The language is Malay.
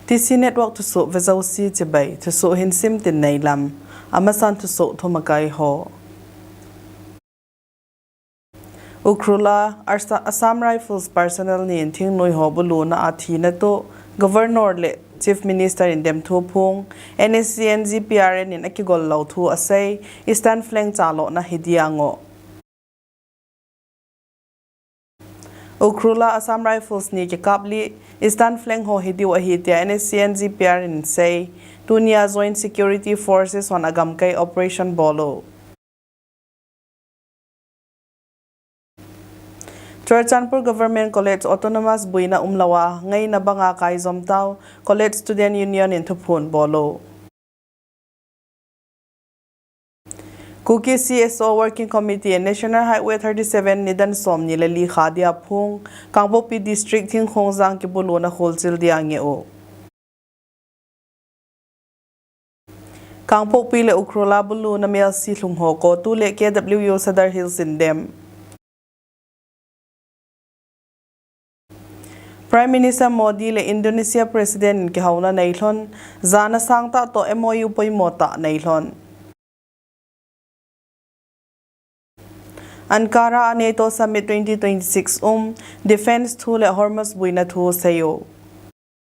TC network thusoh vezau si chibai thusoh hinsim tin nei lam amasan thusoh thumakai ho Ukrula Assam Rifles personnel ni thing noi ho bulu na athi na to governor le chief minister in dem thu phung NSCN GPRN in akigol lau thu asai eastern flank chalo na hidiango Ukrula Assam Rifles ni ke kapli eastern flank ho hidiu ahitia NSCN GPRN say Tunia Joint Security Forces on agamkai operation bolo Churchanpur Government College Autonomous Buina Umlawa ngay na banga kay Zomtao College Student Union in Thupun bolo Kuki CSO Working Committee and National Highway 37 Nidan Som Nilali Khadia Phung Kangpopi District Thing Khongzang ki bolo na wholesale diange o Kangpopi le Ukrula bolo na melsi lungho ko tu le KWU Sadar Hills in dem Prime Minister Modi le Indonesia President ke hauna nailhon zana sangta to MOU poi mota nailhon Ankara NATO Summit 2026 Defense thu le Hormuz buina thu sayo